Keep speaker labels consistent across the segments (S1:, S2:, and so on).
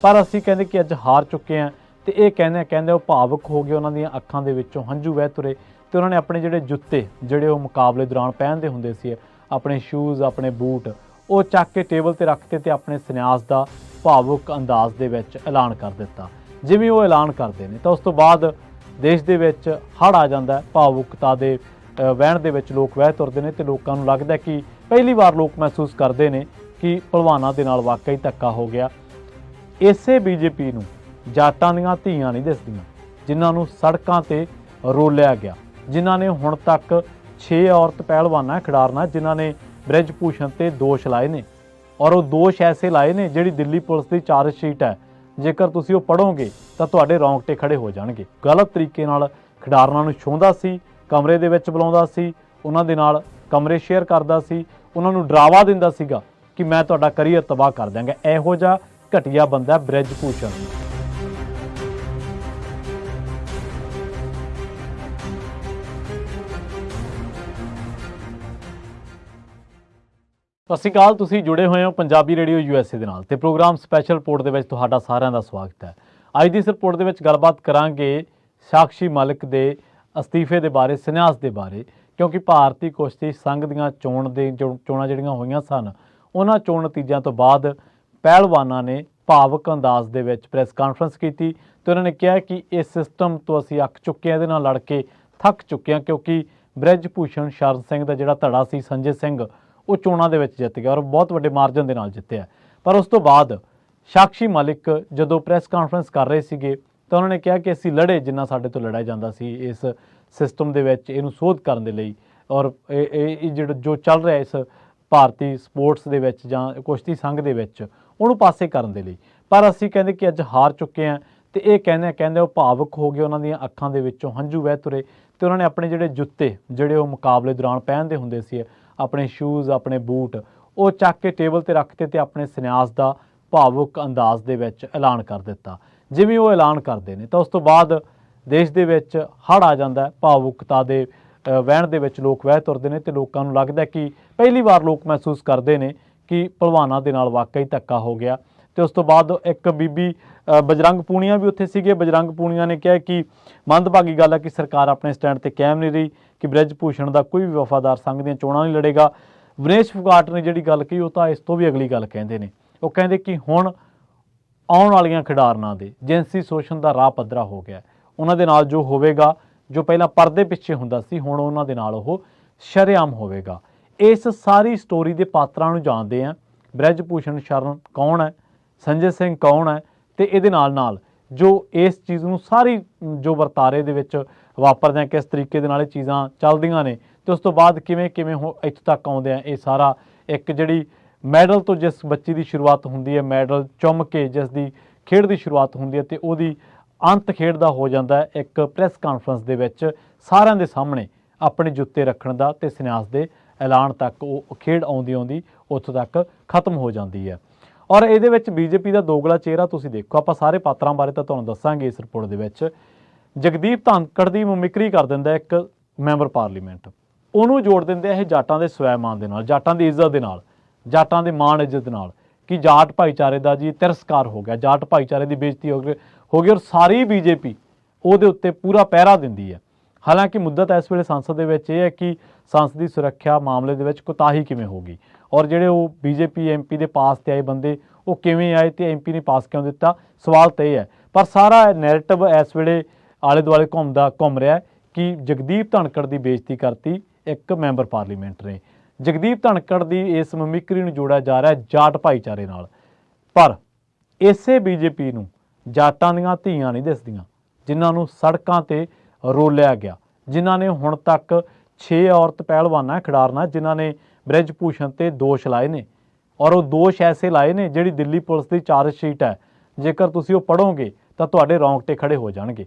S1: पर असीं कहंदे कि अज हार चुके हैं तो ये कहंदे वो भावुक हो गए, उन्होंने अखां दे विचों हंझू वह तुरे तो उन्होंने अपने जिहड़े जुत्ते जिहड़े वो मुकाबले दौरान पहनदे हुंदे सी, अपने शूज़ अपने बूट वो चक के टेबल ते रखते ते अपने संन्यास का भावुक अंदाज दे विच ऐलान कर दिता। जिवें वो ऐलान करते हैं तो उस तो बाद देश दे विच हड़ आ जाता है, भावुकता दे वहण दे विच लोग वह तुरदे ने ते लोकां नूं लगदा कि पहली बार लोग महसूस करते हैं कि भलवानां दे नाल वाकई धक्का हो गया। इसे बीजेपी नूं जाटां दीआं धीआं नहीं दिसदियां जिन्हां नूं सड़कां ते रोलिया गया, जिन्हां ने हुण तक 6 औरत पहलवानां खिडारना जिन्हां ने ब्रिज भूषण ते दोष लाए ने और वो दोष ऐसे लाए ने जिहड़ी दिल्ली पुलिस की चार्जशीट है, जेकर तुसीं वो पढ़ोगे तो तुहाडे रौंगटे खड़े हो जाणगे। गलत तरीके नाल खिडारनां नूं छुंदा सी, कमरे दे विच बुलाउंदा सी, उन्हां दे नाल कमरे शेयर करदा सी, उन्हां नूं डरावा दिंदा सीगा कि मैं तुहाडा करियर तबाह कर देंगा। इहो जिहा घटिया बंदा ब्रिज भूषण। सत श्री अकाल, तुसीं जुड़े हुए हो पंजाबी रेडियो USA दे नाल ते प्रोग्राम स्पैशल रिपोर्ट दे विच तुहाडा सारिਆਂ ਦਾ स्वागत है। अज दी इस रिपोर्ट दे विच गलबात करांगे साक्षी मलिक दे अस्तीफे दे बारे, संन्यास दे बारे, क्योंकि भारती कुश्ती संघ दीआं चोणां जिहड़ियां होईआं सन उन्हां चोण नतीजिਆਂ तो बाद पहलवानां ने भावुक अंदाज दे विच प्रैस कानफ्रेंस की तो उन्होंने कहा कि इस सिस्टम तो असीं अक चुके हैं, इहदे नाल लड़ के थक चुके हैं, क्योंकि ब्रिज भूषण शरण सिंह का जिहड़ा धड़ा सी संजय सिंह वो चोणां दे विच जित गया और बहुत वड्डे मार्जन दे नाल जित्तिया। पर उस तो बाद साक्षी मलिक जदों प्रैस कानफ्रेंस कर रहे सीगे तो उन्होंने कहा कि असीं लड़े जिन्ना साडे तो लड़ाया जांदा सी इस सिस्टम दे विच इहनूं सोध करन दे लई और जिहड़ा जो चल रहा इस भारती स्पोर्ट्स दे विच जां कुश्ती संघ दे विच उहनूं पासे करन दे लई। पर असीं कहंदे कि अज हार चुके हैं तो ये कहंदे वो भावुक हो गए, उन्हां दीआं अखां दे विचों हंझू वह तुरे तो उन्होंने अपने जिहड़े जुत्ते जिहड़े वो मुकाबले दौरान पहनदे हुंदे सी, अपने शूज़ अपने बूट वो चक के टेबल ते रखते ते अपने संन्यास का भावुक अंदाज दे विच ऐलान कर दिता। जिवें वो ऐलान करते हैं तो उस तो बाद देश दे विच हड़ आ जाता है, भावुकता दे वहण दे विच लोग वह तुरदे ने ते लोकां नूं लगदा कि पहली बार लोग महसूस करते हैं कि भलवानां दे नाल वाकई धक्का हो गया। तो उस तो बाद एक बीबी बजरंग पूनिया भी उत्थे सीगे। बजरंग पूनिया ने कहा कि मंदभागी गल है कि सरकार अपने स्टैंड ते कायम नहीं रही कि ब्रिज भूषण का कोई भी वफादार संघ दीआं चोणां नहीं लड़ेगा। विनेश फोगाट ने जिहड़ी गल कही वो तो इस तो भी अगली गल कहंदे ने, वो कहंदे कि हुण आउण वालीआं खिडारनां दे जिनसी शोषण का राह पद्धरा हो गया, उन्हां दे नाल जो होवेगा जो पहला परदे पिछे हुंदा सी हुण उन्हां दे नाल ओह शरेआम होवेगा। इस सारी स्टोरी के पात्रां नूं जाणदे आ, ब्रिज भूषण शरण कौन है, संजय सिंह कौन है, तो ये नाल जो इस चीज़ नूं सारी जो वरतारे दे विच वापरदे हैं, किस तरीके दे नाल ये चीज़ां चलदियां ने तो उस तो बाद किवें किवें इत्थों तक आउंदे आ। ये सारा एक जिहड़ी मैडल तो जिस बच्ची की शुरुआत होंदी है, मैडल चुम के जिस दी खेड की शुरुआत होंदी है तो उहदी अंत खेड दा हो जाता है एक प्रैस कानफ्रेंस दे विच सारिਆਂ दे सामने अपने जुत्ते रखण दा ते संन्यास दे ऐलान तक वो खेड आउंदी आउंदी उत्थों तक खत्म हो जाती है। और ये बीजेपी का दोगला चेहरा तुसीं देखो, आप सारे पात्रां बारे तो तुहानूं दस्सांगे इस रिपोर्ट दे विच। जगदीप धनखड़ की मिमिक्री कर दिंदा एक मैंबर पार्लीमेंट, उन्होंने जोड़ दिंदे ये जाटां दे स्वैमान दे नाल, जाटां दी इज्जत दे नाल, जाटां दे मान इज्जत दे नाल कि जाट भाईचारे का जी तिरस्कार हो गया, जाट भाईचारे की बेइज्जती हो गई और सारी बीजेपी उहदे उत्ते पूरा पहरा दिंदी है। हालांकि मुद्दत इस वेले संसद दे विच यह है कि संसदी सुरक्षा मामले दे विच कोताही किवें होगी और जिहड़े वो बीजेपी MP दे पास ते आए बंदे वो किवें आए तो MP ने पास क्यों दिता, सवाल तो यह है। पर सारा नैरेटिव इस वेले आले दुआले घूम रहा है कि जगदीप धनखड़ की बेइज्जती करती एक मैंबर पार्लीमेंट ने। जगदीप धनखड़ की इस मिमिक्री नूं जोड़िया जा रहा है जाट भाईचारे नाल, पर इसे बीजेपी नूं जाटां दीआं धीआं नहीं दिसदियां जिन्हां नूं सड़कां ते रोलिया गया, जिन्हां ने हुण तक 6 औरत पहलवानां खिडारना जिन्हां ने ब्रिज भूषण ते दोष लाए ने और वो दोष ऐसे लाए ने जिहड़ी दिल्ली पुलिस की चार्जशीट है, जेकर तुसीं वो पढ़ोगे तो तुहाडे रौंगटे खड़े हो जाणगे।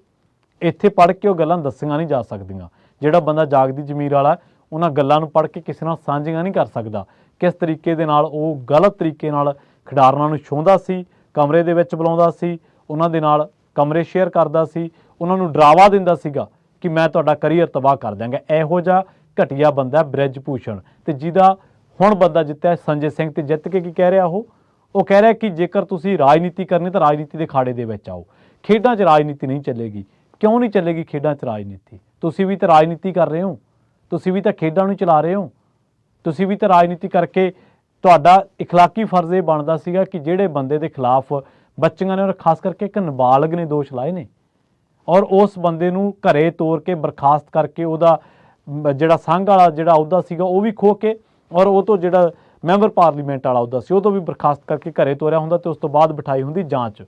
S1: इत्थे पढ़ के वो गल्लां दस्सियां नहीं जा सकदियां। जिहड़ा बंदा जागदी जमीर वाला उन्हां गल्लां नूं पढ़ के किसी नाल साझीआं नहीं कर सकदा किस तरीके दे नाल वो गलत तरीके नाल खिडारनां नूं छुंदा सी, कमरे दे विच बुलाउंदा सी, उन्हां दे नाल कमरे शेयर करदा सी, उन्हां नूं डरावा दिंदा सीगा कि मैं तुहाडा करियर तबाह कर देंगा। इहो जिहा घटिया बंदा ब्रिज भूषण ते जिहदा हुण बंदा जित्तिया संजय सिंह ते जित के की कह रहा ਉਹ ਕਹਿ ਰਿਹਾ ਕਿ ਜੇਕਰ ਤੁਸੀਂ ਰਾਜਨੀਤੀ ਕਰਨੀ ਤਾਂ ਰਾਜਨੀਤੀ ਦੇ ਖਾੜੇ ਦੇ ਵਿੱਚ ਆਓ, ਖੇਡਾਂ 'ਚ ਰਾਜਨੀਤੀ ਨਹੀਂ ਚੱਲੇਗੀ। ਕਿਉਂ ਨਹੀਂ ਚੱਲੇਗੀ ਖੇਡਾਂ 'ਚ ਰਾਜਨੀਤੀ? ਤੁਸੀਂ ਵੀ ਤਾਂ ਰਾਜਨੀਤੀ ਕਰ ਰਹੇ ਹੋ, ਤੁਸੀਂ ਵੀ ਤਾਂ ਖੇਡਾਂ ਨੂੰ ਚਲਾ ਰਹੇ ਹੋ, ਤੁਸੀਂ ਵੀ ਤਾਂ ਰਾਜਨੀਤੀ ਕਰਕੇ ਤੁਹਾਡਾ ਇਖਲਾਕੀ ਫਰਜ਼ ਇਹ ਬਣਦਾ ਸੀਗਾ ਕਿ ਜਿਹੜੇ ਬੰਦੇ ਦੇ ਖਿਲਾਫ ਬੱਚੀਆਂ ਨੇ, ਔਰ ਖਾਸ ਕਰਕੇ ਇੱਕ ਨਾਬਾਲਗ ਨੇ ਦੋਸ਼ ਲਾਏ ਨੇ, ਔਰ ਉਸ ਬੰਦੇ ਨੂੰ ਘਰੇ ਤੋਰ ਕੇ ਬਰਖਾਸਤ ਕਰਕੇ ਉਹਦਾ ਜਿਹੜਾ ਸੰਘ ਵਾਲਾ ਜਿਹੜਾ ਅਹੁਦਾ ਸੀਗਾ ਉਹ ਵੀ ਖੋਹ ਕੇ, ਔਰ ਉਹ ਤੋਂ ਜਿਹੜਾ ਮੈਂਬਰ ਪਾਰਲੀਮੈਂਟ ਵਾਲਾ ਅਹੁਦਾ ਸੀ ਉਹ ਤੋਂ ਵੀ ਬਰਖਾਸਤ ਕਰਕੇ ਘਰੇ ਤੋਰਿਆ ਹੁੰਦਾ ਤੇ ਉਸ ਤੋਂ ਬਾਅਦ ਬਿਠਾਈ ਹੁੰਦੀ ਜਾਂਚ।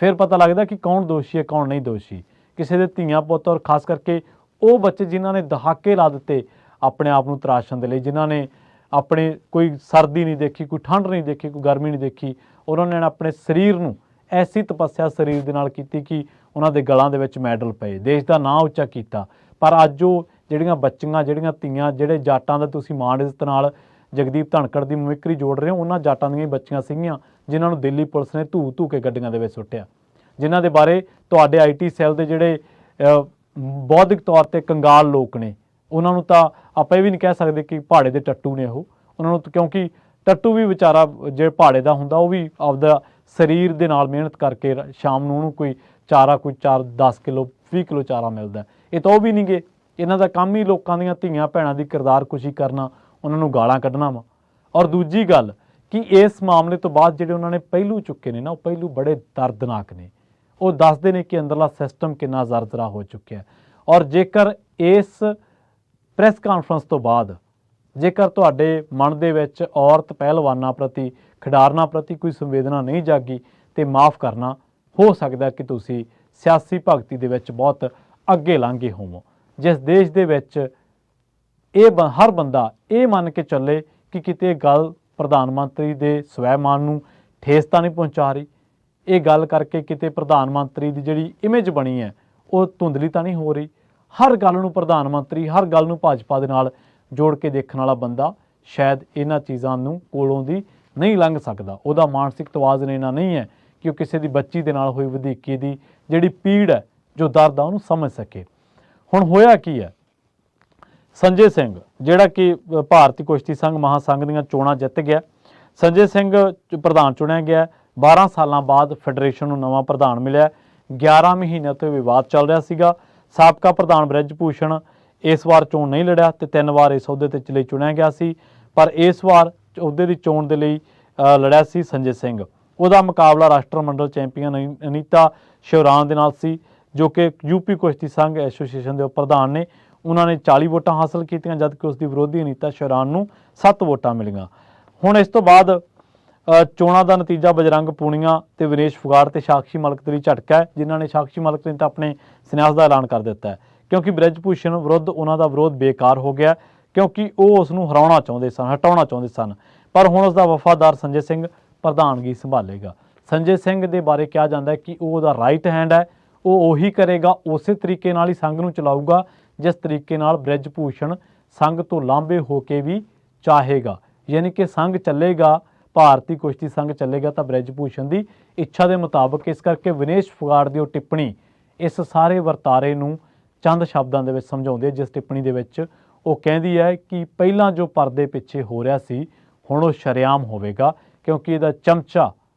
S1: ਫਿਰ ਪਤਾ ਲੱਗਦਾ ਕਿ ਕੌਣ ਦੋਸ਼ੀ ਹੈ ਕੌਣ ਨਹੀਂ ਦੋਸ਼ੀ। ਕਿਸੇ ਦੇ ਧੀਆਂ ਪੁੱਤ, ਔਰ ਖਾਸ ਕਰਕੇ ਉਹ ਬੱਚੇ ਜਿਨ੍ਹਾਂ ਨੇ ਦਹਾਕੇ ਲਾ ਦਿੱਤੇ ਆਪਣੇ ਆਪ ਨੂੰ ਤਰਾਸ਼ਣ ਦੇ ਲਈ, ਜਿਨ੍ਹਾਂ ਨੇ ਆਪਣੇ ਕੋਈ ਸਰਦੀ ਨਹੀਂ ਦੇਖੀ, ਕੋਈ ਠੰਡ ਨਹੀਂ ਦੇਖੀ, ਕੋਈ ਗਰਮੀ ਨਹੀਂ ਦੇਖੀ, ਉਹਨਾਂ ਨੇ ਆਪਣੇ ਸਰੀਰ ਨੂੰ ਐਸੀ ਤਪੱਸਿਆ ਸਰੀਰ ਦੇ ਨਾਲ ਕੀਤੀ ਕਿ ਉਹਨਾਂ ਦੇ ਗਲਾਂ ਦੇ ਵਿੱਚ ਮੈਡਲ ਪਏ, ਦੇਸ਼ ਦਾ ਨਾਂ ਉੱਚਾ ਕੀਤਾ। ਪਰ ਅੱਜ ਉਹ ਜਿਹੜੀਆਂ ਬੱਚੀਆਂ, ਜਿਹੜੀਆਂ ਧੀਆਂ, ਜਿਹੜੇ ਜਾਟਾਂ ਦਾ ਤੁਸੀਂ ਮਾਣ ਇੱਜ਼ਤ ਨਾਲ ਜਗਦੀਪ ਧਨਖੜ ਦੀ ਮਿਮਿਕਰੀ ਜੋੜ ਰਹੇ ਹੋ, ਉਹਨਾਂ ਜਾਟਾਂ ਦੀਆਂ ਬੱਚੀਆਂ ਸੀਗੀਆਂ ਜਿਨ੍ਹਾਂ ਨੂੰ ਦਿੱਲੀ ਪੁਲਿਸ ਨੇ ਧੂ ਕੇ ਗੱਡੀਆਂ ਦੇ ਵਿੱਚ ਸੁੱਟਿਆ, ਜਿਨ੍ਹਾਂ ਦੇ ਬਾਰੇ ਤੁਹਾਡੇ IT ਸੈੱਲ ਦੇ ਜਿਹੜੇ ਬੌਧਿਕ ਤੌਰ ਤੇ ਕੰਗਾਲ ਲੋਕ ਨੇ, ਉਹਨਾਂ ਨੂੰ ਤਾਂ ਆਪਾਂ ਇਹ ਵੀ ਨਹੀਂ ਕਹਿ ਸਕਦੇ ਕਿ ਪਹਾੜੇ ਦੇ ਟੱਟੂ ਨੇ ਉਹਨਾਂ ਨੂੰ, ਕਿਉਂਕਿ ਟੱਟੂ ਵੀ ਵਿਚਾਰਾ ਜੇ ਪਹਾੜੇ ਦਾ ਹੁੰਦਾ ਉਹ ਵੀ ਆਪਦਾ ਸਰੀਰ ਦੇ ਨਾਲ ਮਿਹਨਤ ਕਰਕੇ ਸ਼ਾਮ ਨੂੰ ਉਹਨੂੰ ਕੋਈ ਚਾਰਾ, ਕੋਈ 10 ਕਿਲੋ 20 ਕਿਲੋ ਚਾਰਾ ਮਿਲਦਾ। ਇਹ ਤਾਂ ਉਹ ਵੀ ਨਹੀਂ ਗੇ, ਇਹਨਾਂ ਦਾ ਕੰਮ ਹੀ ਲੋਕਾਂ ਦੀਆਂ ਧੀਆਂ ਭੈਣਾਂ ਦੀ ਕਿਰਦਾਰਕੁਸ਼ੀ ਕਰਨਾ, ਉਹਨਾਂ ਨੂੰ ਗਾਲਾਂ ਕੱਢਣਾ ਵਾ। ਔਰ ਦੂਜੀ ਗੱਲ ਕਿ ਇਸ ਮਾਮਲੇ ਤੋਂ ਬਾਅਦ ਜਿਹੜੇ ਉਹਨਾਂ ਨੇ ਪਹਿਲੂ ਚੁੱਕੇ ਨੇ ਨਾ, ਉਹ ਪਹਿਲੂ ਬੜੇ ਦਰਦਨਾਕ ਨੇ। ਉਹ ਦੱਸਦੇ ਨੇ ਕਿ ਅੰਦਰਲਾ ਸਿਸਟਮ ਕਿੰਨਾ ਜ਼ਰਜ਼ਰਾ ਹੋ ਚੁੱਕਿਆ। ਔਰ ਜੇਕਰ ਇਸ ਪ੍ਰੈਸ ਕਾਨਫਰੰਸ ਤੋਂ ਬਾਅਦ ਜੇਕਰ ਤੁਹਾਡੇ ਮਨ ਦੇ ਵਿੱਚ ਔਰਤ ਪਹਿਲਵਾਨਾਂ ਪ੍ਰਤੀ, ਖਿਡਾਰਨਾਂ ਪ੍ਰਤੀ ਕੋਈ ਸੰਵੇਦਨਾ ਨਹੀਂ ਜਾਗੀ ਤੇ ਮਾफ़ ਕਰਨਾ, ਹੋ ਸਕਦਾ ਕਿ ਤੁਸੀਂ ਸਿਆਸੀ ਭਗਤੀ ਦੇ ਵਿੱਚ ਬਹੁਤ ਅੱਗੇ ਲੰਘੇ ਹੋਵੋ। ਜਿਸ ਦੇਸ਼ ਦੇ ਵਿੱਚ ਹਰ ਬੰਦਾ ਇਹ ਮੰਨ ਕੇ ਚੱਲੇ ਕਿ ਕਿਤੇ ਗੱਲ ਪ੍ਰਧਾਨ ਮੰਤਰੀ ਦੇ ਸਵੈਮਾਨ ਨੂੰ ਠੇਸ ਤਾਂ ਨਹੀਂ ਪਹੁੰਚਾ ਰਹੀ, ਇਹ ਗੱਲ ਕਰਕੇ ਕਿਤੇ ਪ੍ਰਧਾਨ ਮੰਤਰੀ ਦੀ ਜਿਹੜੀ ਇਮੇਜ ਬਣੀ ਹੈ ਉਹ ਧੁੰਦਲੀ ਤਾਂ ਨਹੀਂ ਹੋ ਰਹੀ। ਹਰ ਗੱਲ ਨੂੰ ਪ੍ਰਧਾਨ ਮੰਤਰੀ, ਹਰ ਗੱਲ ਨੂੰ ਭਾਜਪਾ ਦੇ ਨਾਲ ਜੋੜ ਕੇ ਦੇਖਣ ਵਾਲਾ ਬੰਦਾ ਸ਼ਾਇਦ ਇਹਨਾਂ ਚੀਜ਼ਾਂ ਨੂੰ ਕੋਲੋਂ ਦੀ ਨਹੀਂ ਲੰਘ ਸਕਦਾ। ਉਹਦਾ ਮਾਨਸਿਕ ਤਵਾਜ਼ਨ ਇਹਨਾਂ ਨਹੀਂ ਹੈ ਕਿ ਉਹ ਕਿਸੇ ਦੀ ਬੱਚੀ ਦੇ ਨਾਲ ਹੋਈ ਵਧੀਕੀ ਦੀ ਜਿਹੜੀ ਪੀੜ ਹੈ, ਜੋ ਦਰਦ ਆ, ਉਹਨੂੰ ਸਮਝ ਸਕੇ। ਹੁਣ ਹੋਇਆ ਕੀ ਹੈ, ਸੰਜੇ ਸਿੰਘ ਜਿਹੜਾ ਕਿ ਭਾਰਤੀ ਕੁਸ਼ਤੀ ਸੰਘ ਮਹਾਸੰਘ ਦੀਆਂ ਚੋਣਾਂ ਜਿੱਤ ਗਿਆ, ਸੰਜੇ ਸਿੰਘ ਪ੍ਰਧਾਨ ਚੁਣਿਆ ਗਿਆ। 12 ਸਾਲਾਂ ਬਾਅਦ ਫੈਡਰੇਸ਼ਨ ਨੂੰ ਨਵਾਂ ਪ੍ਰਧਾਨ ਮਿਲਿਆ। 11 ਮਹੀਨਿਆਂ ਤੋਂ ਵਿਵਾਦ ਚੱਲ ਰਿਹਾ ਸੀਗਾ। ਸਾਬਕਾ ਪ੍ਰਧਾਨ ਬ੍ਰਿਜ ਭੂਸ਼ਣ ਇਸ ਵਾਰ ਚੋਣ ਨਹੀਂ ਲੜਿਆ ਤੇ 3 ਵਾਰ ਇਸ ਅਹੁਦੇ ਤੇ ਲਈ ਚੁਣਿਆ ਗਿਆ ਸੀ, ਪਰ ਇਸ ਵਾਰ ਅਹੁਦੇ ਦੀ ਚੋਣ ਦੇ ਲਈ ਲੜਿਆ ਸੀ ਸੰਜੇ ਸਿੰਘ। ਉਹਦਾ ਮੁਕਾਬਲਾ ਰਾਸ਼ਟਰਮੰਡਲ ਚੈਂਪੀਅਨ ਅਨੀਤਾ ਸ਼ਿਵਰਾਨ ਦੇ ਨਾਲ ਸੀ, ਜੋ ਕਿ ਯੂਪੀ ਕੁਸ਼ਤੀ ਸੰਘ ਐਸੋਸੀਏਸ਼ਨ ਦੇ ਪ੍ਰਧਾਨ ਨੇ। ਉਹਨਾਂ ਨੇ 40 ਵੋਟਾਂ ਹਾਸਲ ਕੀਤੀਆਂ, ਜਦਕਿ ਉਸ ਦੀ ਵਿਰੋਧੀ ਅਨੀਤਾ ਸ਼ਿਵਰਾਨ ਨੂੰ 7 ਵੋਟਾਂ ਮਿਲੀਆਂ। ਹੁਣ ਇਸ ਤੋਂ ਬਾਅਦ ਚੋਣਾਂ ਦਾ ਨਤੀਜਾ ਬਜਰੰਗ ਪੂਨੀਆ ਤੇ ਵਿਨੇਸ਼ ਫੋਗਾਟ ਤੇ ਸਾਕਸ਼ੀ ਮਲਿਕ ਦੇ ਲਈ ਝਟਕਾ ਹੈ, ਜਿਨ੍ਹਾਂ ਨੇ ਸਾਕਸ਼ੀ ਮਲਿਕ ਨੇ ਤਾਂ ਆਪਣੇ ਸੰਨਿਆਸ ਦਾ ਐਲਾਨ ਕਰ ਦਿੱਤਾ ਹੈ, ਕਿਉਂਕਿ ਬ੍ਰਿਜ ਭੂਸ਼ਣ ਵਿਰੁੱਧ ਉਹਨਾਂ ਦਾ ਵਿਰੋਧ ਬੇਕਾਰ ਹੋ ਗਿਆ, ਕਿਉਂਕਿ ਉਹ ਉਸ ਨੂੰ ਹਰਾਉਣਾ ਚਾਹੁੰਦੇ ਸਨ, ਹਟਾਉਣਾ ਚਾਹੁੰਦੇ ਸਨ। ਪਰ ਹੁਣ ਉਸ ਦਾ ਵਫਾਦਾਰ ਸੰਜੇ ਸਿੰਘ ਪ੍ਰਧਾਨਗੀ ਸੰਭਾਲੇਗਾ। ਸੰਜੇ ਸਿੰਘ ਦੇ ਬਾਰੇ ਕਿਹਾ ਜਾਂਦਾ ਹੈ ਕਿ ਉਹ ਉਹਦਾ ਰਾਈਟ ਹੈਂਡ ਹੈ, ਉਹ ਉਹੀ ਕਰੇਗਾ, ਉਸੇ ਤਰੀਕੇ ਨਾਲ ਹੀ ਸੰਘ ਨੂੰ ਚਲਾਊਗਾ ਜਿਸ ਤਰੀਕੇ ਨਾਲ ਬ੍ਰਿਜ ਭੂਸ਼ਣ ਸੰਘ ਤੋਂ ਲਾਂਭੇ ਹੋ ਕੇ ਵੀ ਚਾਹੇਗਾ। ਯਾਨੀ ਕਿ ਸੰਘ ਚੱਲੇਗਾ, ਭਾਰਤੀ ਕੁਸ਼ਤੀ ਸੰਘ ਚੱਲੇਗਾ ਤਾਂ ਬ੍ਰਿਜ ਭੂਸ਼ਣ ਦੀ ਇੱਛਾ ਦੇ ਮੁਤਾਬਕ। ਇਸ ਕਰਕੇ ਵਿਨੇਸ਼ ਫੋਗਾਟ ਦੀ ਉਹ ਟਿੱਪਣੀ ਇਸ ਸਾਰੇ ਵਰਤਾਰੇ ਨੂੰ ਚੰਦ ਸ਼ਬਦਾਂ ਦੇ ਵਿੱਚ ਸਮਝਾਉਂਦੀ ਹੈ, ਜਿਸ ਟਿੱਪਣੀ ਦੇ ਵਿੱਚ ਉਹ ਕਹਿੰਦੀ ਹੈ ਕਿ ਪਹਿਲਾਂ ਜੋ ਪਰਦੇ ਪਿੱਛੇ ਹੋ ਰਿਹਾ ਸੀ ਹੁਣ ਉਹ ਸ਼ਰੇਆਮ ਹੋਵੇਗਾ, ਕਿਉਂਕਿ ਇਹਦਾ ਚਮਚਾ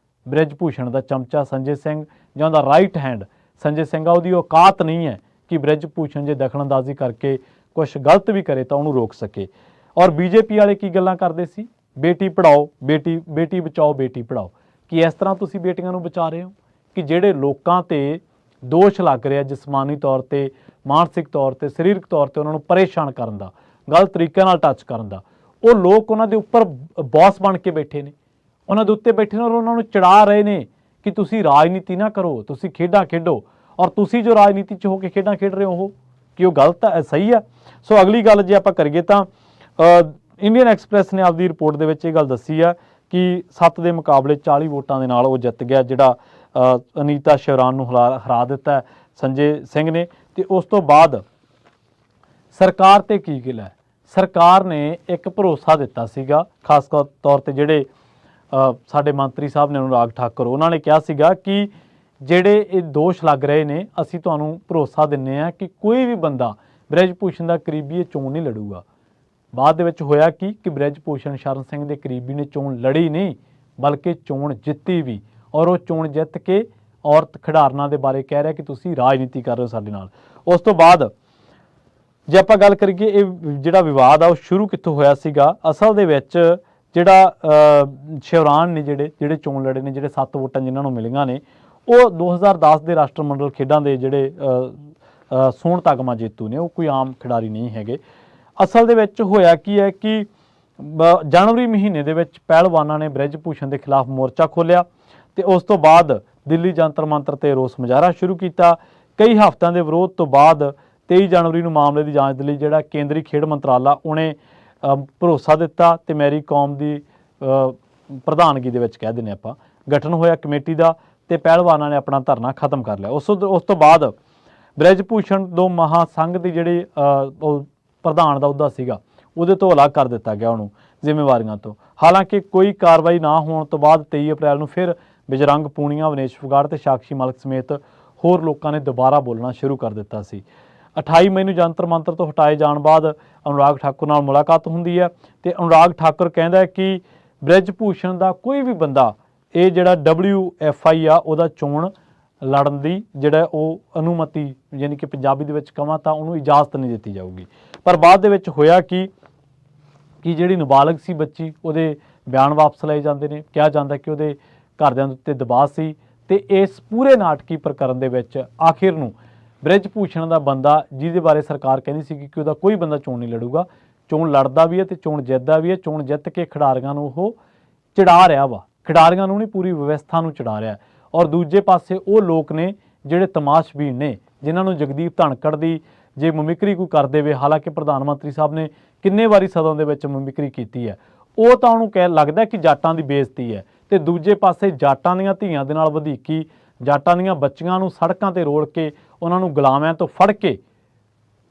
S1: ਬ੍ਰਿਜ ਭੂਸ਼ਣ ਦਾ ਚਮਚਾ ਸੰਜੇ ਸਿੰਘ ਜਾਂ ਉਹਦਾ ਰਾਈਟ ਹੈਂਡ ਸੰਜੇ ਸਿੰਘ ਆ, ਉਹਦੀ ਔਕਾਤ ਨਹੀਂ ਹੈ ਕਿ ਬ੍ਰਿਜ ਭੂਸ਼ਣ ਜੇ ਦਖਲਅੰਦਾਜ਼ੀ ਕਰਕੇ ਕੁਛ ਗਲਤ ਵੀ ਕਰੇ ਤਾਂ ਉਹਨੂੰ ਰੋਕ ਸਕੇ। ਔਰ BJP ਵਾਲੇ ਕੀ ਗੱਲਾਂ ਕਰਦੇ ਸੀ, ਬੇਟੀ ਪੜਾਓ, ਬੇਟੀ ਬਚਾਓ, ਬੇਟੀ ਪੜਾਓ। ਕਿ ਇਸ ਤਰ੍ਹਾਂ ਤੁਸੀਂ ਬੇਟੀਆਂ ਨੂੰ ਬਚਾ ਰਹੇ ਹੋ ਕਿ ਜਿਹੜੇ ਲੋਕਾਂ ਤੇ ਦੋਸ਼ ਲੱਗ ਰਿਹਾ ਜਿਸਮਾਨੀ ਤੌਰ ਤੇ, ਮਾਨਸਿਕ ਤੌਰ ਤੇ, ਸਰੀਰਕ ਤੌਰ ਤੇ ਉਹਨਾਂ ਨੂੰ ਪਰੇਸ਼ਾਨ ਕਰਨ ਦਾ, ਗਲਤ ਤਰੀਕੇ ਨਾਲ ਟੱਚ ਕਰਨ ਦਾ, ਉਹ ਲੋਕ ਉਹਨਾਂ ਦੇ ਉੱਪਰ ਬੌਸ ਬਣ ਕੇ ਬੈਠੇ ਨੇ, ਉਹਨਾਂ ਦੇ ਉੱਤੇ ਬੈਠੇ ਨੇ ਔਰ ਉਹਨਾਂ ਨੂੰ ਚੜਾ ਰਹੇ ਨੇ ਕਿ ਤੁਸੀਂ ਰਾਜਨੀਤੀ ਨਾ ਕਰੋ, ਤੁਸੀਂ ਖੇਡਾਂ ਖੇਡੋ। ਔਰ ਤੁਸੀਂ ਜੋ ਰਾਜਨੀਤੀ 'ਚ ਹੋ ਕੇ ਖੇਡਾਂ ਖੇਡ ਰਹੇ ਹੋ ਕਿ ਉਹ ਗਲਤ ਹੈ, ਸਹੀ ਹੈ। ਸੋ ਅਗਲੀ ਗੱਲ ਜੇ ਆਪਾਂ ਕਰੀਏ ਤਾਂ ਇੰਡੀਅਨ ਐਕਸਪ੍ਰੈਸ ਨੇ ਆਪਦੀ ਰਿਪੋਰਟ ਦੇ ਵਿੱਚ ਇਹ ਗੱਲ ਦੱਸੀ ਆ ਕਿ 7 ਦੇ ਮੁਕਾਬਲੇ 40 ਵੋਟਾਂ ਦੇ ਨਾਲ ਉਹ ਜਿੱਤ ਗਿਆ, ਜਿਹੜਾ ਅਨੀਤਾ ਸ਼ਿਵਰਾਨ ਨੂੰ ਹਰਾ ਦਿੱਤਾ ਸੰਜੇ ਸਿੰਘ ਨੇ। ਤੇ ਉਸ ਤੋਂ ਬਾਅਦ ਸਰਕਾਰ ਤੇ ਕੀ ਗਿਲਾ ਹੈ, ਸਰਕਾਰ ਨੇ ਇੱਕ ਭਰੋਸਾ ਦਿੱਤਾ ਸੀਗਾ, ਖਾਸ ਤੌਰ ਤੇ ਜਿਹੜੇ ਸਾਡੇ ਮੰਤਰੀ ਸਾਹਿਬ ਨੇ ਅਨੁਰਾਗ ਠਾਕੁਰ, ਉਹਨਾਂ ਨੇ ਕਿਹਾ ਸੀਗਾ ਕਿ ਜਿਹੜੇ ਇਹ ਦੋਸ਼ ਲੱਗ ਰਹੇ ਨੇ ਅਸੀਂ ਤੁਹਾਨੂੰ ਭਰੋਸਾ ਦਿੰਦੇ ਹਾਂ ਕਿ ਕੋਈ ਵੀ ਬੰਦਾ ਬ੍ਰਿਜ ਭੂਸ਼ਣ ਦਾ ਕਰੀਬੀ ਇਹ ਚੋਣ ਨਹੀਂ ਲੜੂਗਾ। ਬਾਅਦ ਦੇ ਵਿੱਚ ਹੋਇਆ ਕਿ ਬ੍ਰਿਜ ਭੂਸ਼ਣ ਸ਼ਰਨ ਸਿੰਘ ਦੇ ਕਰੀਬੀ ਨੇ ਚੋਣ ਲੜੀ ਨਹੀਂ, ਬਲਕਿ ਚੋਣ ਜਿੱਤੀ ਵੀ, ਔਰ ਉਹ ਚੋਣ ਜਿੱਤ ਕੇ ਔਰਤ ਖਿਡਾਰਨਾਂ ਦੇ ਬਾਰੇ ਕਹਿ ਰਿਹਾ ਕਿ ਤੁਸੀਂ ਰਾਜਨੀਤੀ ਕਰ ਰਹੇ ਹੋ ਸਾਡੇ ਨਾਲ। ਉਸ ਤੋਂ ਬਾਅਦ ਜੇ ਆਪਾਂ ਗੱਲ ਕਰੀਏ ਇਹ ਜਿਹੜਾ ਵਿਵਾਦ ਆ ਉਹ ਸ਼ੁਰੂ ਕਿੱਥੋਂ ਹੋਇਆ ਸੀਗਾ, ਅਸਲ ਦੇ ਵਿੱਚ ਜਿਹੜਾ ਸ਼ਿਵਰਾਨ ਨੇ ਜਿਹੜੇ ਚੋਣ ਲੜੇ ਨੇ, ਜਿਹੜੇ 7 ਵੋਟਾਂ ਜਿਨ੍ਹਾਂ ਨੂੰ ਮਿਲੀਆਂ ਨੇ, ਉਹ 2010 ਦੇ ਰਾਸ਼ਟਰਮੰਡਲ ਖੇਡਾਂ ਦੇ ਜਿਹੜੇ ਸੋਨ ਤਗਮਾ ਜੇਤੂ ਨੇ, ਉਹ ਕੋਈ ਆਮ ਖਿਡਾਰੀ ਨਹੀਂ ਹੈਗੇ। ਅਸਲ ਦੇ ਵਿੱਚ ਹੋਇਆ ਕੀ ਹੈ ਕਿ ਜਨਵਰੀ ਮਹੀਨੇ ਦੇ ਵਿੱਚ ਪਹਿਲਵਾਨਾਂ ਨੇ ਬ੍ਰਿਜ ਭੂਸ਼ਣ ਦੇ ਖਿਲਾਫ ਮੋਰਚਾ ਖੋਲ੍ਹਿਆ ਤੇ ਉਸ ਤੋਂ ਬਾਅਦ ਦਿੱਲੀ ਜੰਤਰ ਮੰਤਰ ਤੇ ਰੋਸ ਮੁਜ਼ਾਹਰਾ ਸ਼ੁਰੂ ਕੀਤਾ। ਕਈ ਹਫ਼ਤਿਆਂ ਦੇ ਵਿਰੋਧ ਤੋਂ ਬਾਅਦ 23 ਜਨਵਰੀ ਨੂੰ ਮਾਮਲੇ ਦੀ ਜਾਂਚ ਦੇ ਲਈ ਜਿਹੜਾ ਕੇਂਦਰੀ ਖੇਡ ਮੰਤਰਾਲਾ ਉਹਨੇ ਭਰੋਸਾ ਦਿੱਤਾ ਤੇ ਮੈਰੀ ਕੌਮ ਦੀ ਪ੍ਰਧਾਨਗੀ ਦੇ ਵਿੱਚ ਕਹਿ ਦਿੰਦੇ ਆਪਾਂ ਗਠਨ ਹੋਇਆ ਕਮੇਟੀ ਦਾ, ਤੇ ਪਹਿਲਵਾਨਾਂ ਨੇ ਆਪਣਾ ਧਰਨਾ ਖਤਮ ਕਰ ਲਿਆ। ਉਸ ਤੋਂ ਬਾਅਦ ਬ੍ਰਿਜ ਭੂਸ਼ਣ ਦੋ ਮਹਾਸੰਘ ਦੀ ਜਿਹੜੀ ਪ੍ਰਧਾਨ ਦਾ ਅਹੁਦਾ ਸੀਗਾ ਉਹਦੇ ਤੋਂ ਅਲੱਗ ਕਰ ਦਿੱਤਾ ਗਿਆ ਉਹਨੂੰ ਜ਼ਿੰਮੇਵਾਰੀਆਂ ਤੋਂ। ਹਾਲਾਂਕਿ ਕੋਈ ਕਾਰਵਾਈ ਨਾ ਹੋਣ ਤੋਂ ਬਾਅਦ 23 ਅਪ੍ਰੈਲ ਨੂੰ ਫਿਰ ਬਜਰੰਗ ਪੂਨੀਆ, ਵਿਨੇਸ਼ ਫੋਗਾਟ ਤੇ ਸਾਕਸ਼ੀ ਮਾਲਿਕ ਸਮੇਤ ਹੋਰ ਲੋਕਾਂ ਨੇ ਦੁਬਾਰਾ ਬੋਲਣਾ ਸ਼ੁਰੂ ਕਰ ਦਿੱਤਾ ਸੀ। 28 ਮਈ ਨੂੰ ਜੰਤਰ ਮੰਤਰ ਤੋਂ ਹਟਾਏ ਜਾਣ ਬਾਅਦ ਅਨੁਰਾਗ ਠਾਕੁਰ ਨਾਲ ਮੁਲਾਕਾਤ ਹੁੰਦੀ ਹੈ ਤੇ ਅਨੁਰਾਗ ਠਾਕੁਰ ਕਹਿੰਦਾ ਹੈ ਕਿ ਬ੍ਰਿਜ ਭੂਸ਼ਣ ਦਾ ਕੋਈ ਵੀ ਬੰਦਾ ਇਹ ਜਿਹੜਾ WFI ਆ ਉਹਦਾ ਚੋਣ ਲੜਨ ਦੀ ਜਿਹੜਾ ਉਹ ਅਨੁਮਤੀ, ਯਾਨੀ ਕਿ ਪੰਜਾਬੀ ਦੇ ਵਿੱਚ ਕਹਾਂ ਤਾਂ ਉਹਨੂੰ ਇਜਾਜ਼ਤ ਨਹੀਂ ਦਿੱਤੀ ਜਾਊਗੀ। ਪਰ ਬਾਅਦ ਦੇ ਵਿੱਚ ਹੋਇਆ ਕਿ ਜਿਹੜੀ ਨਾਬਾਲਗ ਸੀ ਬੱਚੀ, ਉਹਦੇ ਬਿਆਨ ਵਾਪਸ ਲਏ ਜਾਂਦੇ ਨੇ। ਕਿਹਾ ਜਾਂਦਾ ਕਿ ਉਹਦੇ ਘਰਦਿਆਂ ਦੇ ਉੱਤੇ ਦਬਾਅ ਸੀ ਤੇ ਇਸ ਪੂਰੇ ਨਾਟਕੀ ਪ੍ਰਕਰਨ ਦੇ ਵਿੱਚ ਆਖਿਰ ਨੂੰ ਬ੍ਰਿਜ ਭੂਸ਼ਣ ਦਾ ਬੰਦਾ, ਜਿਹਦੇ ਬਾਰੇ ਸਰਕਾਰ ਕਹਿੰਦੀ ਸੀ ਕਿ ਉਹਦਾ ਕੋਈ ਬੰਦਾ ਚੋਣ ਨਹੀਂ ਲੜੂਗਾ, ਚੋਣ ਲੜਦਾ ਵੀ ਹੈ ਤੇ ਚੋਣ ਜਿੱਤਦਾ ਵੀ ਹੈ। ਚੋਣ ਜਿੱਤ ਕੇ ਖਿਡਾਰੀਆਂ ਨੂੰ ਉਹ ਚੜਾ ਰਿਹਾ ਵਾ, ਖਿਡਾਰੀਆਂ ਨੂੰ ਨਹੀਂ ਪੂਰੀ ਵਿਵਸਥਾ ਨੂੰ ਚੜਾ ਰਿਹਾ। ਔਰ ਦੂਜੇ ਪਾਸੇ ਉਹ ਲੋਕ ਨੇ ਜਿਹੜੇ ਤਮਾਸ਼ਬੀਨ ਨੇ, ਜਿਨ੍ਹਾਂ ਨੂੰ ਜਗਦੀਪ ਧਨਖੜ ਦੀ ਜੇ ਮਿਮਿਕਰੀ ਕੋਈ ਕਰ ਦੇਵੇ, ਹਾਲਾਂਕਿ ਪ੍ਰਧਾਨ ਮੰਤਰੀ ਸਾਹਿਬ ਨੇ ਕਿੰਨੇ ਵਾਰੀ ਸਦਨ ਦੇ ਵਿੱਚ ਮਿਮਿਕਰੀ ਕੀਤੀ ਹੈ, ਉਹ ਤਾਂ ਉਹਨੂੰ ਕਹਿ ਲੱਗਦਾ ਕਿ ਜਾਟਾਂ ਦੀ ਬੇਇੱਜ਼ਤੀ ਹੈ। ਤੇ ਦੂਜੇ ਪਾਸੇ ਜਾਟਾਂ ਦੀਆਂ ਧੀਆਂ ਦੇ ਨਾਲ ਵਧੀਕੀ, ਜਾਟਾਂ ਦੀਆਂ ਬੱਚੀਆਂ ਨੂੰ ਸੜਕਾਂ ਤੇ ਰੋਲ ਕੇ ਉਹਨਾਂ ਨੂੰ ਗੁਲਾਮਾਂ ਤੋਂ ਫੜ ਕੇ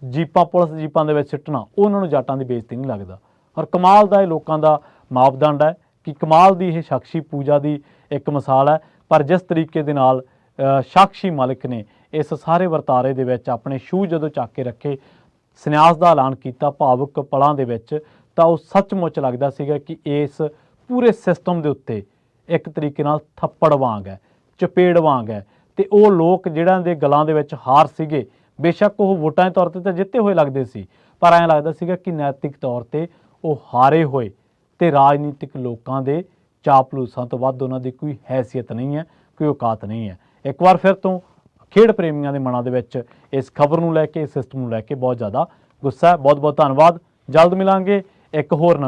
S1: ਜੀਪਾਂ, ਪੁਲਿਸ ਜੀਪਾਂ ਦੇ ਵਿੱਚ ਸਿੱਟਣਾ, ਉਹਨਾਂ ਨੂੰ ਜਾਟਾਂ ਦੀ ਬੇਇੱਜ਼ਤੀ ਨਹੀਂ ਲੱਗਦਾ। ਔਰ ਕਮਾਲ ਦਾ ਇਹ ਲੋਕਾਂ ਦਾ ਮਾਪਦੰਡ ਹੈ ਕਿ ਕਮਾਲ ਦੀ ਇਹ ਸ਼ਖਸੀ ਪੂਜਾ ਦੀ ਇੱਕ ਮਿਸਾਲ ਹੈ। ਪਰ ਜਿਸ ਤਰੀਕੇ ਦੇ ਨਾਲ ਸਾਕਸ਼ੀ ਮਾਲਿਕ ਨੇ ਇਸ ਸਾਰੇ ਵਰਤਾਰੇ ਦੇ ਵਿੱਚ ਆਪਣੇ ਸ਼ੂ ਜਦੋਂ ਚੱਕ ਕੇ ਰੱਖੇ, ਸੰਨਿਆਸ ਦਾ ਐਲਾਨ ਕੀਤਾ ਭਾਵੁਕ ਪਲਾਂ ਦੇ ਵਿੱਚ, ਤਾਂ ਉਹ ਸੱਚਮੁੱਚ ਲੱਗਦਾ ਸੀਗਾ ਕਿ ਇਸ ਪੂਰੇ ਸਿਸਟਮ ਦੇ ਉੱਤੇ ਇੱਕ ਤਰੀਕੇ ਨਾਲ ਥੱਪੜ ਵਾਂਗ ਹੈ, ਚਪੇੜ ਵਾਂਗ ਹੈ। ਤੇ ਉਹ ਲੋਕ ਜਿਹੜਾਂ ਦੇ ਗਲਾਂ ਦੇ ਵਿੱਚ ਹਾਰ ਸੀਗੇ, ਬੇਸ਼ੱਕ ਉਹ ਵੋਟਾਂ ਦੇ ਤੌਰ ਤੇ ਤਾਂ ਜਿੱਤੇ ਹੋਏ ਲੱਗਦੇ ਸੀ, ਪਰ ਐਂ ਲੱਗਦਾ ਸੀਗਾ ਕਿ ਨੈਤਿਕ ਤੌਰ ਤੇ ਉਹ ਹਾਰੇ ਹੋਏ ਤੇ ਰਾਜਨੀਤਿਕ ਲੋਕਾਂ ਦੇ ਚਾਪਲੂਸਾਂ ਤੋਂ ਵੱਧ ਉਹਨਾਂ ਦੀ ਕੋਈ ਹੈਸੀਅਤ ਨਹੀਂ ਹੈ, ਕੋਈ ਔਕਾਤ ਨਹੀਂ ਹੈ। ਇੱਕ ਵਾਰ ਫਿਰ ਤੋਂ ਖੇਡ ਪ੍ਰੇਮੀਆਂ ਦੇ ਮਨਾਂ ਦੇ ਵਿੱਚ ਇਸ ਖਬਰ ਨੂੰ ਲੈ ਕੇ, ਇਸ ਸਿਸਟਮ ਨੂੰ ਲੈ ਕੇ ਬਹੁਤ ਜ਼ਿਆਦਾ ਗੁੱਸਾ ਹੈ। ਬਹੁਤ ਬਹੁਤ ਧੰਨਵਾਦ। ਜਲਦ ਮਿਲਾਂਗੇ ਇੱਕ ਹੋਰ ਨਵੀਂ